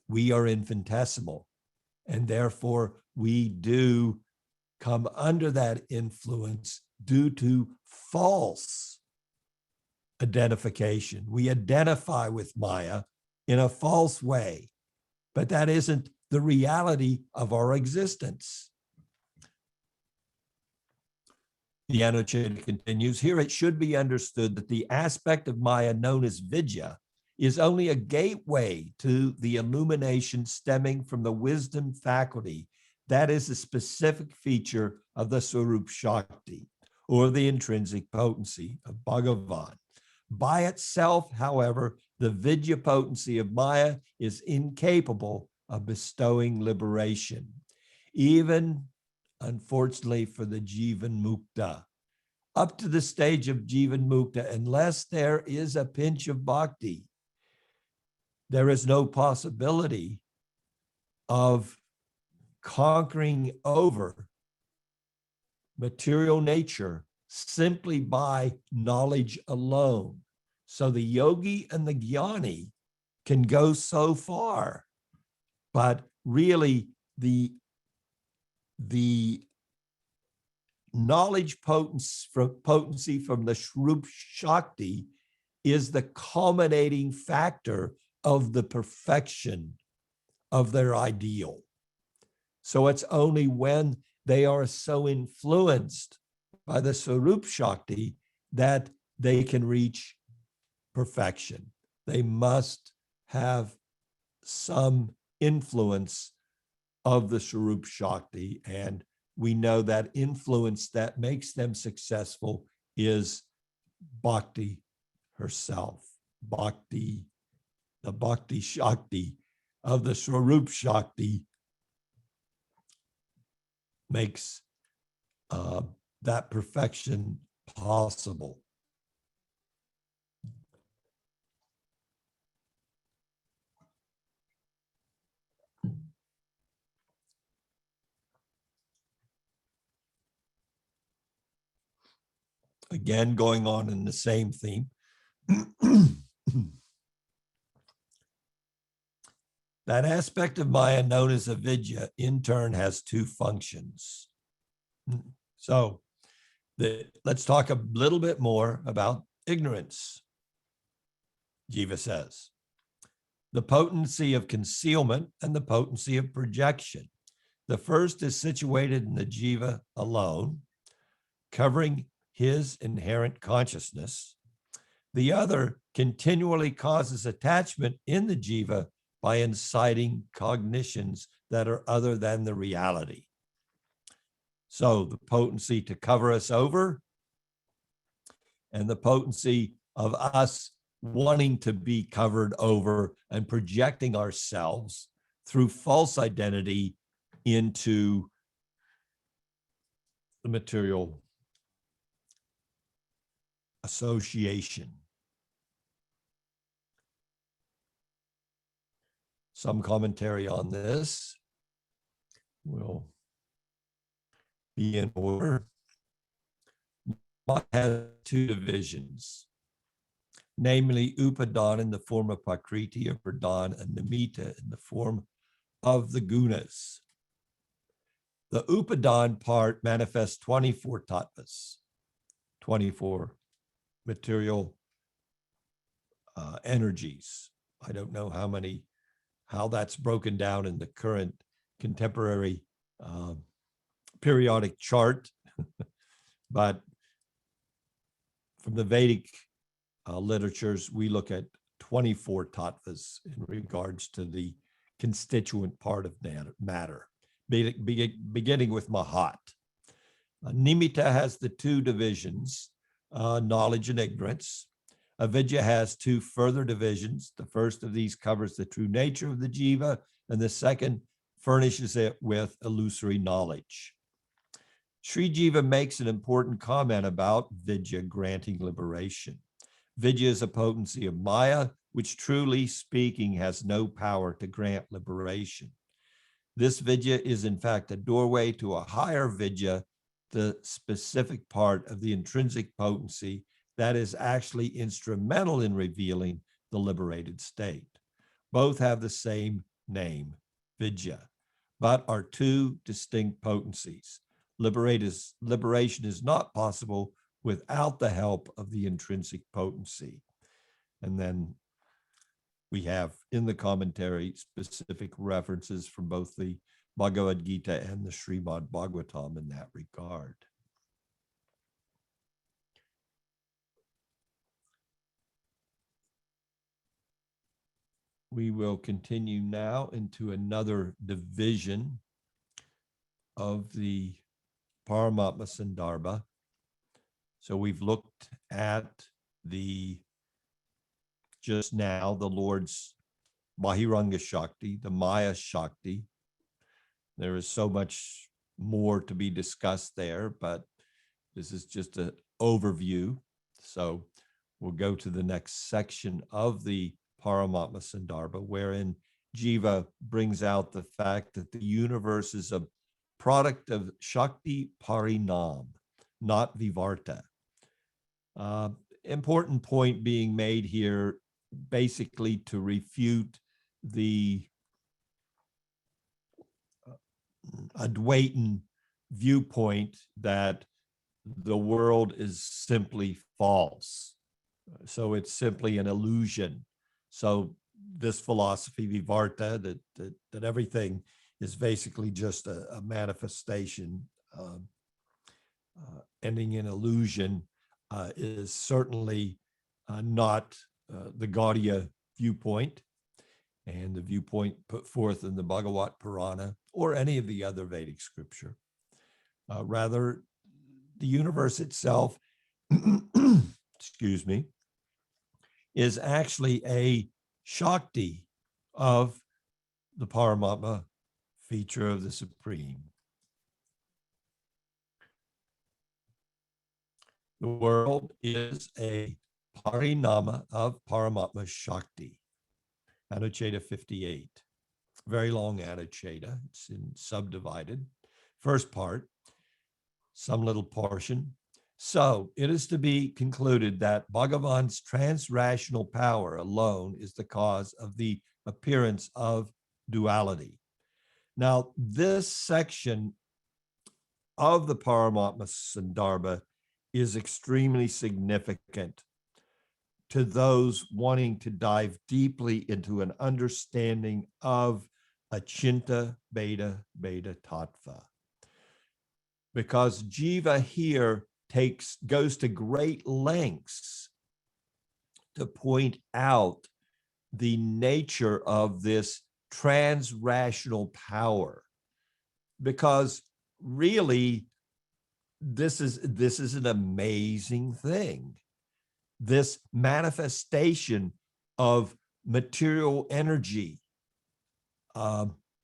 we are infinitesimal, and therefore we do come under that influence due to false identification. We identify with Maya in a false way, but that isn't the reality of our existence. The Anuच्छeda continues, here it should be understood that the aspect of Maya known as vidya is only a gateway to the illumination stemming from the wisdom faculty that is a specific feature of the Swarup Shakti, or the intrinsic potency of Bhagavan. By itself, however, the vidya potency of Maya is incapable of bestowing liberation, even, unfortunately, for the Jivan Mukta. Up to the stage of Jivan Mukta, unless there is a pinch of bhakti, there is no possibility of conquering over material nature simply by knowledge alone. So the yogi and the jnani can go so far, but really the knowledge potency from the Swarup Shakti is the culminating factor of the perfection of their ideal. So it's only when they are so influenced by the Swarup Shakti that they can reach perfection. They must have some influence of the Swarup Shakti, and we know that influence that makes them successful is Bhakti herself. Bhakti, the Bhakti Shakti of the Swarup Shakti makes that perfection possible. Again, going on in the same theme. That aspect of Maya known as avidya in turn has two functions. So let's talk a little bit more about ignorance. Jiva says, the potency of concealment and the potency of projection. The first is situated in the Jiva alone, covering his inherent consciousness. The other continually causes attachment in the Jiva by inciting cognitions that are other than the reality. So the potency to cover us over and the potency of us wanting to be covered over and projecting ourselves through false identity into the material association. Some commentary on this will be in order. Maya has two divisions, namely upadana in the form of prakriti or pradhan, and nimitta in the form of the gunas. The upadana part manifests 24 tattvas, 24 material energies. I don't know how that's broken down in the current contemporary periodic chart, but from the Vedic literatures, we look at 24 tattvas in regards to the constituent part of matter, beginning with Mahat. Nimitta has the two divisions, knowledge and ignorance. Avidya has two further divisions. The first of these covers the true nature of the jiva, and the second furnishes it with illusory knowledge. Śrī Jīva makes an important comment about vidya granting liberation. Vidya is a potency of Maya, which truly speaking has no power to grant liberation. This vidya is in fact a doorway to a higher vidya, the specific part of the intrinsic potency that is actually instrumental in revealing the liberated state. Both have the same name, vidya, but are two distinct potencies. Liberation is not possible without the help of the intrinsic potency. And then we have in the commentary specific references from both the Bhagavad-Gītā and the Srimad Bhagavatam in that regard. We will continue now into another division of the Paramātmā Sandarbha. So we've looked at just now, the Lord's bahiraṅga-śakti, the māyā-śakti. There is so much more to be discussed there, but this is just an overview. So we'll go to the next section of the Paramātmā Sandarbha, wherein Jiva brings out the fact that the universe is a product of Shakti Parinam, not Vivarta. Important point being made here, basically to refute the Advaitin viewpoint that the world is simply false. So it's simply an illusion. So this philosophy, Vivarta, that everything is basically just a manifestation ending in illusion, is certainly not the Gaudiya viewpoint and the viewpoint put forth in the Bhagavat Purana or any of the other Vedic scripture. Rather, the universe itself, excuse me, is actually a Shakti of the Paramātmā, feature of the Supreme. The world is a Parinama of Paramātmā Shakti. Anucheta 58. Very long Anucheta. It's subdivided. First part, some little portion. So it is to be concluded that Bhagavan's trans-rational power alone is the cause of the appearance of duality. Now, this section of the Paramātmā Sandarbha is extremely significant to those wanting to dive deeply into an understanding of Achinta Beta Beta Tattva. Because Jiva here goes to great lengths to point out the nature of this trans-rational power. Because really, this is an amazing thing. This manifestation of material energy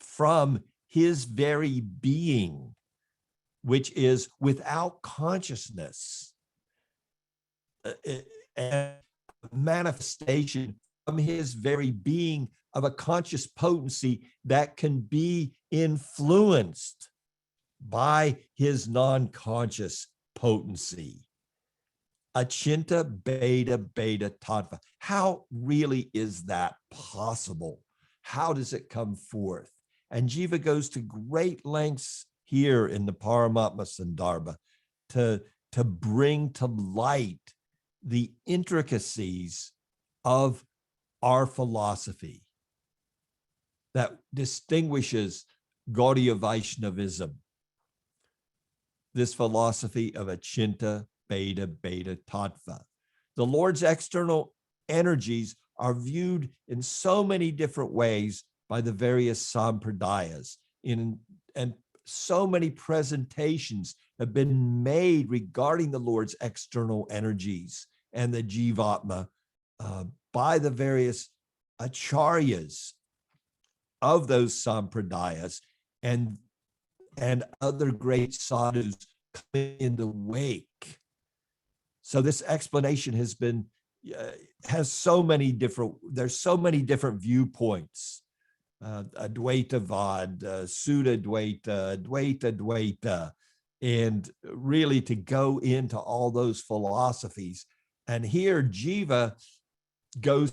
from his very being, which is without consciousness, and manifestation from his very being of a conscious potency that can be influenced by his non-conscious potency. Achinta Beta Beta Tattva. How really is that possible? How does it come forth? And Jiva goes to great lengths here in the Paramātmā Sandarbha to bring to light the intricacies of our philosophy that distinguishes Gaudiya Vaishnavism, this philosophy of Achinta Beta Beta Tattva. The Lord's external energies are viewed in so many different ways by the various sampradayas, and so many presentations have been made regarding the Lord's external energies and the Jivatma by the various acharyas of those sampradayas and other great sadhus coming in the wake. So this explanation has so many different, there's so many different viewpoints. Advaitavad, Sudha-dvaita, Advaita-dvaita, and really to go into all those philosophies And here Jiva goes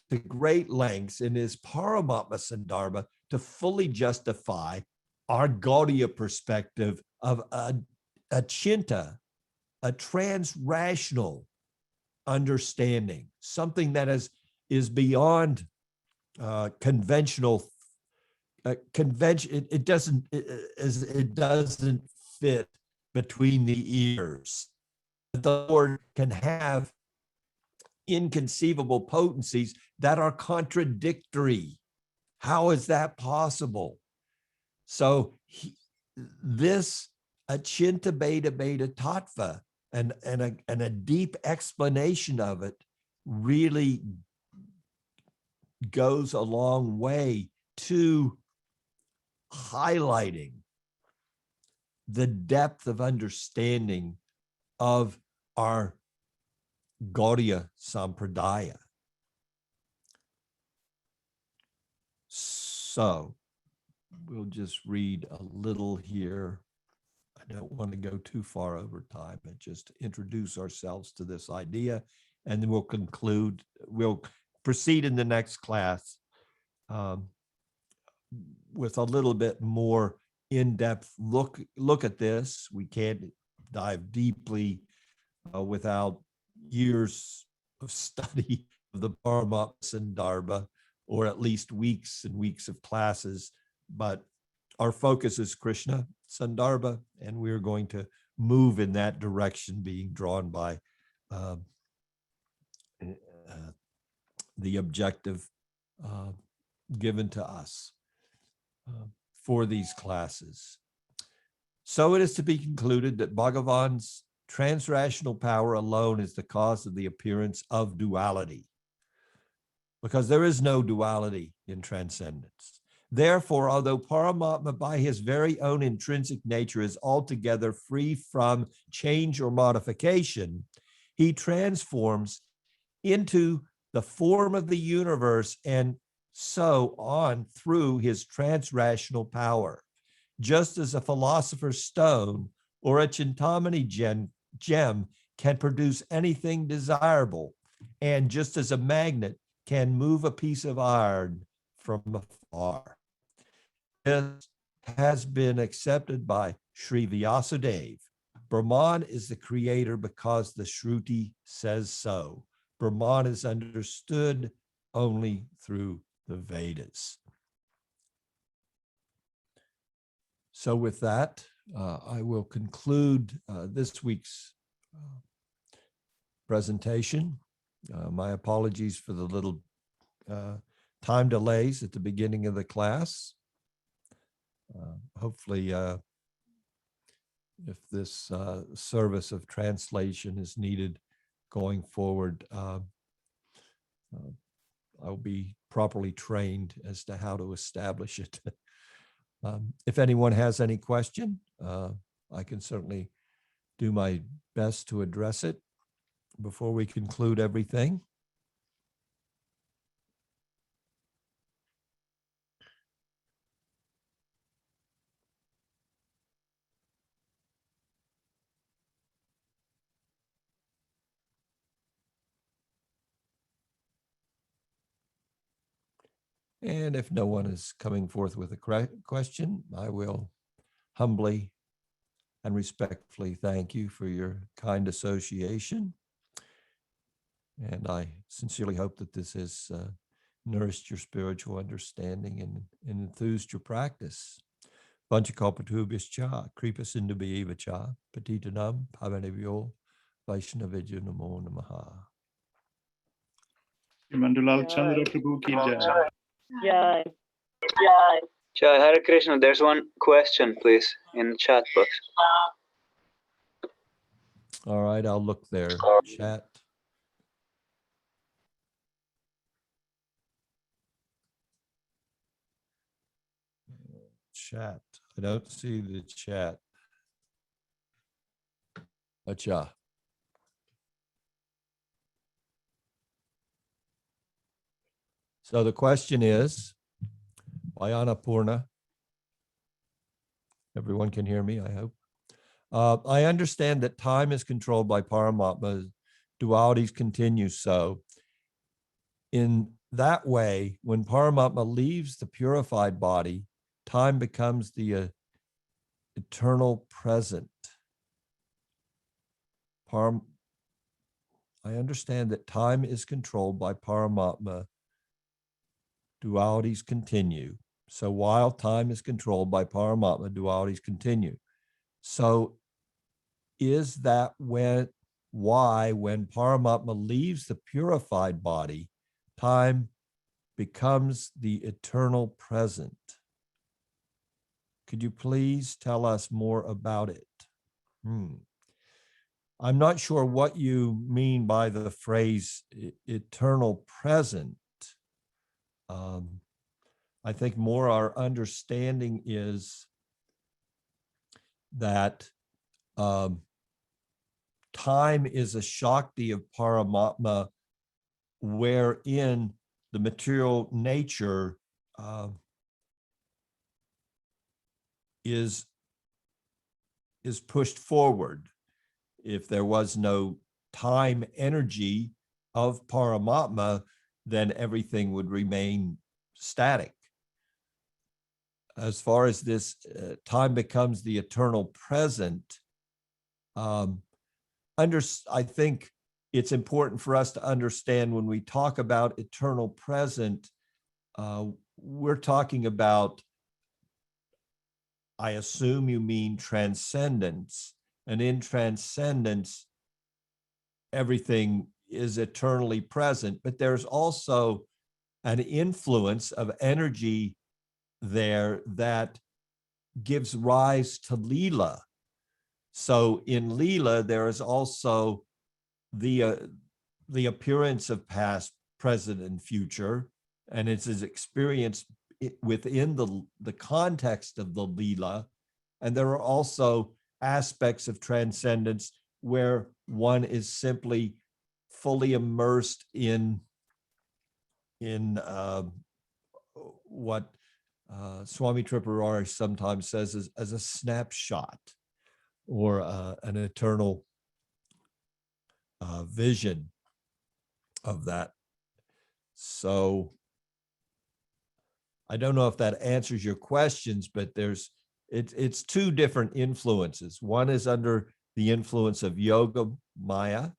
to great lengths in his Paramātmā Sandarbha to fully justify our Gaudiya perspective of a chinta, a trans-rational understanding, something that is beyond conventional convention. It doesn't fit between the ears. The Lord can have inconceivable potencies that are contradictory. How is that possible? So this achinta beta beta tattva and a deep explanation of it really goes a long way to highlighting the depth of understanding of our Gaudiya Sampradaya. So we'll just read a little here. I don't want to go too far over time, but just introduce ourselves to this idea, and then we'll conclude. We'll proceed in the next class with a little bit more in-depth look at this. We can't dive deeply without years of study of the Paramātmā Sandarbha, or at least weeks and weeks of classes. But our focus is Krishna Sandarbha, and we're going to move in that direction, being drawn by the objective given to us for these classes. So it is to be concluded that Bhagavan's transrational power alone is the cause of the appearance of duality, because there is no duality in transcendence. Therefore, although Paramātmā by his very own intrinsic nature is altogether free from change or modification, he transforms into the form of the universe and so on through his transrational power. Just as a philosopher's stone or a Chintamani gem can produce anything desirable, and just as a magnet can move a piece of iron from afar. This has been accepted by Sri Vyasadeva. Brahman is the creator because the Shruti says so. Brahman is understood only through the Vedas. So with that, I will conclude this week's presentation. My apologies for the little time delays at the beginning of the class. Hopefully, if this service of translation is needed going forward, I'll be properly trained as to how to establish it. If anyone has any question, I can certainly do my best to address it before we conclude everything. And if no one is coming forth with a question, I will humbly and respectfully thank you for your kind association. And I sincerely hope that this has nourished your spiritual understanding and enthused your practice. Vanchakalpatubhyascha, kripasindubhyevacha, patitanam pavanebhyo vaishnavijyo namo namaha. Dulal Chandra Prabhu ki jai. Jai. Jai. Hare Krishna, there's one question, please, in the chat box. All right, I'll look there. Chat. Chat. I don't see the chat. Acha. So the question is, Vayana Purna. Everyone can hear me, I hope. I understand that time is controlled by Paramātmā dualities continue. So in that way, when Paramātmā leaves the purified body, time becomes the eternal present. I understand that time is controlled by Paramātmā. Dualities continue. So while time is controlled by Paramātmā, dualities continue. So is that why when Paramātmā leaves the purified body, time becomes the eternal present? Could you please tell us more about it? I'm not sure what you mean by the phrase eternal present. I think more our understanding is that time is a Shakti of Paramātmā, wherein the material nature is pushed forward. If there was no time energy of Paramātmā, then everything would remain static. As far as this time becomes the eternal present, I think it's important for us to understand when we talk about eternal present, we're talking about, I assume you mean transcendence. And in transcendence, everything is eternally present, but there's also an influence of energy there that gives rise to Leela. So in Leela, there is also the appearance of past, present, and future, and it's experienced within the context of the Leela. And there are also aspects of transcendence where one is simply fully immersed in what Swami Tripurari sometimes says as a snapshot or an eternal vision of that. So I don't know if that answers your questions, but it's two different influences. One is under the influence of yoga maya,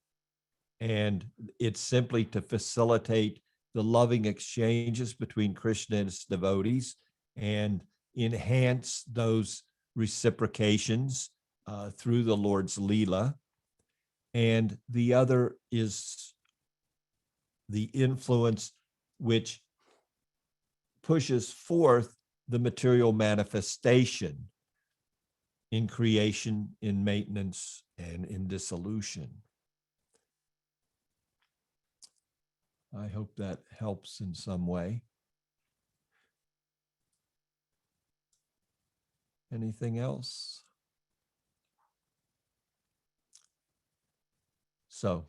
and it's simply to facilitate the loving exchanges between Krishna and his devotees and enhance those reciprocations through the Lord's Leela. And the other is the influence which pushes forth the material manifestation in creation, in maintenance, and in dissolution. I hope that helps in some way. Anything else? So,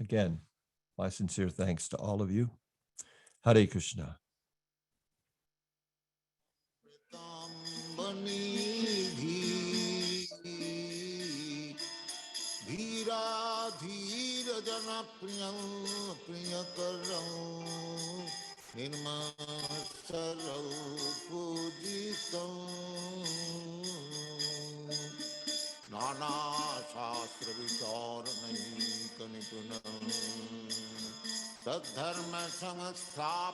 again, my sincere thanks to all of you. Hare Krishna. Nana Shastra Vicharanai Kanipuna Sadharma Samastha